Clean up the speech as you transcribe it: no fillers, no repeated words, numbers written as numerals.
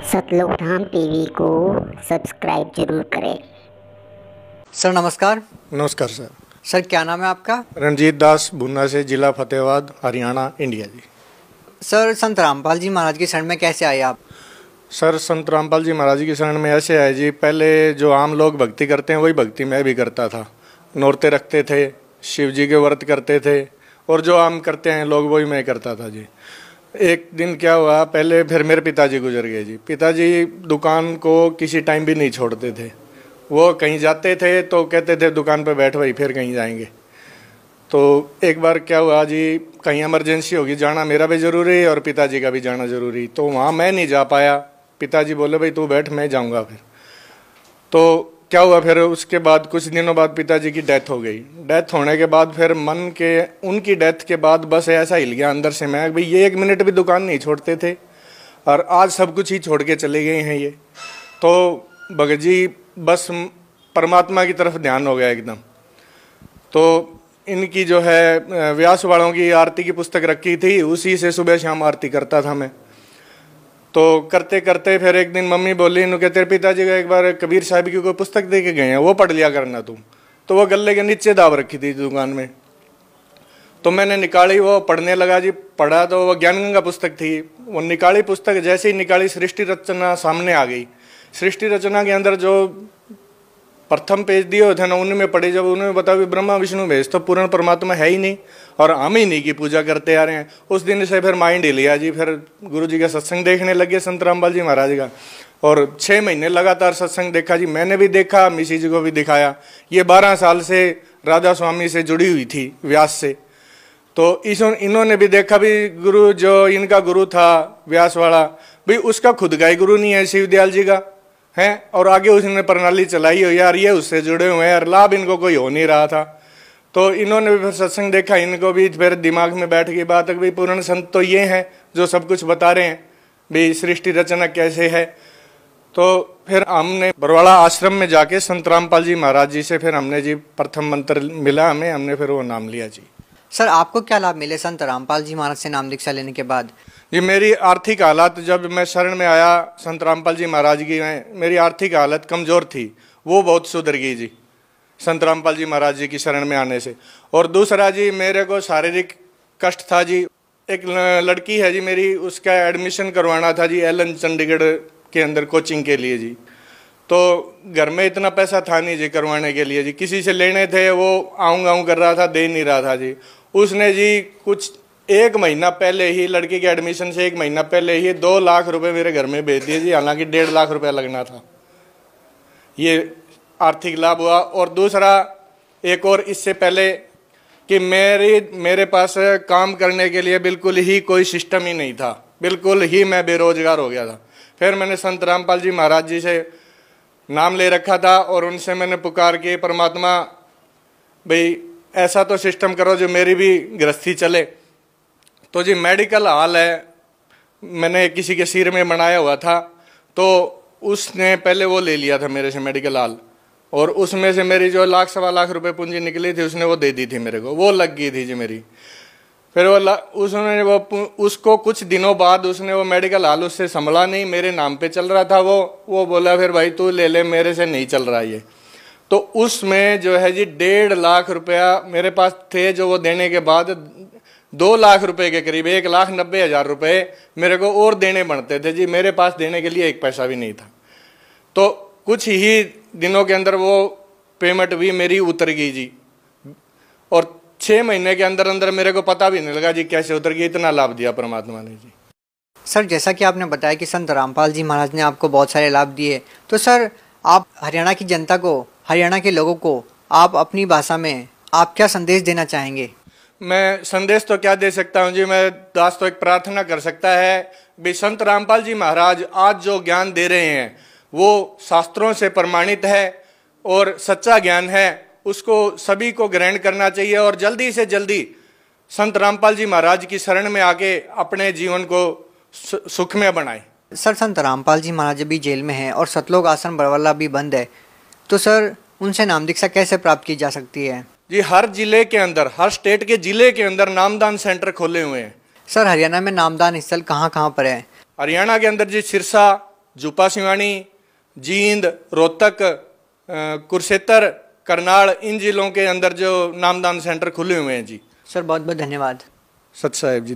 सतलोक धाम TV को subscribe जरूर करें। सर नमस्कार। नमस्कार सर। सर क्या नाम है आपका? रणजीत दास, भुन्ना से, जिला फतेहाबाद, हरियाणा, इंडिया जी। सर संत रामपाल जी महाराज की शरण में कैसे आए आप? सर संत रामपाल जी महाराज की शरण में ऐसे आए जी, पहले जो आम लोग भक्ति करते हैं वही भक्ति मैं भी करता था। नौरते रखते थे, शिव जी के व्रत करते थे और जो आम करते हैं लोग वही मैं करता था जी। एक दिन क्या हुआ, पहले फिर मेरे पिताजी गुजर गए जी। पिताजी दुकान को किसी टाइम भी नहीं छोड़ते थे। वो कहीं जाते थे तो कहते थे दुकान पे बैठ भाई, फिर कहीं जाएंगे। तो एक बार क्या हुआ जी, कहीं इमरजेंसी होगी, जाना मेरा भी ज़रूरी और पिताजी का भी जाना ज़रूरी, तो वहाँ मैं नहीं जा पाया। पिताजी बोले भाई तू बैठ, मैं जाऊँगा। फिर तो क्या हुआ, फिर उसके बाद कुछ दिनों बाद पिताजी की डेथ हो गई। डेथ होने के बाद फिर मन के, उनकी डेथ के बाद बस ऐसा हिल गया अंदर से मैं, भाई ये एक मिनट भी दुकान नहीं छोड़ते थे और आज सब कुछ ही छोड़ के चले गए हैं ये। तो भगत जी बस परमात्मा की तरफ ध्यान हो गया एकदम। तो इनकी जो है व्यास वालों की आरती की पुस्तक रखी थी, उसी से सुबह शाम आरती करता था मैं। तो करते करते फिर एक दिन मम्मी बोली, इन्हों के तेरे पिताजी का एक बार कबीर साहब की कोई पुस्तक दे के गए हैं, वो पढ़ लिया करना तुम। तो वो गले के नीचे दाब रखी थी दुकान में, तो मैंने निकाली, वो पढ़ने लगा जी। पढ़ा तो वो ज्ञान गंगा पुस्तक थी। वो निकाली पुस्तक, जैसे ही निकाली सृष्टि रचना सामने आ गई। सृष्टि रचना के अंदर जो प्रथम पेज दिए हुए थे ना, उनमें पढ़े, जब उन्होंने बताया कि ब्रह्मा विष्णु महेश तो पूर्ण परमात्मा है ही नहीं और हम ही नहीं की पूजा करते आ रहे हैं। उस दिन से फिर माइंड हिल गया जी। फिर गुरु जी का सत्संग देखने लगे संत रामपाल जी महाराज का, और 6 महीने लगातार सत्संग देखा जी। मैंने भी देखा, मिसी जी को भी दिखाया। ये 12 साल से राधा स्वामी से जुड़ी हुई थी, व्यास से। तो इन्होंने भी देखा भी, गुरु जो इनका गुरु था व्यास वाला, भाई उसका खुद का ही गुरु नहीं है, शिवदयाल जी का है, और आगे उसने प्रणाली चलाई हो यार, ये उससे जुड़े हुए हैं यार, लाभ इनको कोई हो नहीं रहा था। तो इन्होंने भी फिर सत्संग देखा, इनको भी फिर दिमाग में बैठ गई बात है भाई पूर्ण संत तो ये हैं जो सब कुछ बता रहे हैं भाई सृष्टि रचना कैसे है। तो फिर हमने बरवाड़ा आश्रम में जाके संत रामपाल जी महाराज जी से फिर हमने जी प्रथम मंत्र मिला हमें, हमने फिर वो नाम लिया जी। सर आपको क्या लाभ मिले संत रामपाल जी महाराज से नाम दीक्षा लेने के बाद? जी मेरी आर्थिक हालत, जब मैं शरण में आया संत रामपाल जी महाराज की में, मेरी आर्थिक हालत कमज़ोर थी, वो बहुत सुधर गई जी संत रामपाल जी महाराज जी की शरण में आने से। और दूसरा जी, मेरे को शारीरिक कष्ट था जी। एक लड़की है जी मेरी, उसका एडमिशन करवाना था जी एलन चंडीगढ़ के अंदर कोचिंग के लिए जी। तो घर में इतना पैसा था नहीं जी करवाने के लिए जी, किसी से लेने थे, वो आऊँ कर रहा था, दे नहीं रहा था जी। उसने जी कुछ 1 महीना पहले ही, लड़की के एडमिशन से 1 महीना पहले ही 2 लाख रुपए मेरे घर में भेज दिए जी, हालांकि 1.5 लाख रुपया लगना था। ये आर्थिक लाभ हुआ। और दूसरा एक और इससे पहले कि मेरे पास काम करने के लिए बिल्कुल ही कोई सिस्टम ही नहीं था, बिल्कुल ही मैं बेरोजगार हो गया था। फिर मैंने संत रामपाल जी महाराज जी से नाम ले रखा था और उनसे मैंने पुकार के, परमात्मा भाई ऐसा तो सिस्टम करो जो मेरी भी गृहस्थी चले। तो जी मेडिकल हॉल है, मैंने किसी के सिर में बनाया हुआ था, तो उसने पहले वो ले लिया था मेरे से मेडिकल हॉल, और उसमें से मेरी जो 1 सवा लाख रुपए पूंजी निकली थी उसने वो दे दी थी मेरे को, वो लग गई थी जी मेरी। फिर उसको कुछ दिनों बाद उसने वो मेडिकल हॉल उससे संभला नहीं, मेरे नाम पे चल रहा था वो बोला फिर भाई तू ले ले, मेरे से नहीं चल रहा ये। तो उसमें जो है जी 1.5 लाख रुपया मेरे पास थे, जो वो देने के बाद 2 लाख रुपए के करीब, 1,90,000 रुपए मेरे को और देने बनते थे जी। मेरे पास देने के लिए 1 पैसा भी नहीं था। तो कुछ ही दिनों के अंदर वो पेमेंट भी मेरी उतर गई जी, और 6 महीने के अंदर अंदर मेरे को पता भी नहीं लगा जी कैसे उतर गई। इतना लाभ दिया परमात्मा ने जी। सर जैसा कि आपने बताया कि संत रामपाल जी महाराज ने आपको बहुत सारे लाभ दिए, तो सर आप हरियाणा की जनता को, हरियाणा के लोगों को आप अपनी भाषा में आप क्या संदेश देना चाहेंगे? मैं संदेश तो क्या दे सकता हूँ जी, मैं दास तो एक प्रार्थना कर सकता है भी संत रामपाल जी महाराज आज जो ज्ञान दे रहे हैं वो शास्त्रों से प्रमाणित है और सच्चा ज्ञान है, उसको सभी को ग्रहण करना चाहिए और जल्दी से जल्दी संत रामपाल जी महाराज की शरण में आके अपने जीवन को सुखमय बनाए। सर संत रामपाल जी महाराज अभी जेल में हैं और सतलोक आश्रम बरवाला भी बंद है, तो सर उनसे नाम दीक्षा कैसे प्राप्त की जा सकती है? जी हर जिले के अंदर, हर स्टेट के जिले के अंदर नामदान सेंटर खोले हुए हैं। सर हरियाणा में नामदान स्थल कहाँ कहाँ पर है? हरियाणा के अंदर जी सिरसा, जुपा सिवानी, जींद, रोहतक, कुरुक्षेत्र, करनाल, इन जिलों के अंदर जो नामदान सेंटर खुले हुए हैं जी। सर बहुत बहुत धन्यवाद। सत साहेब जी।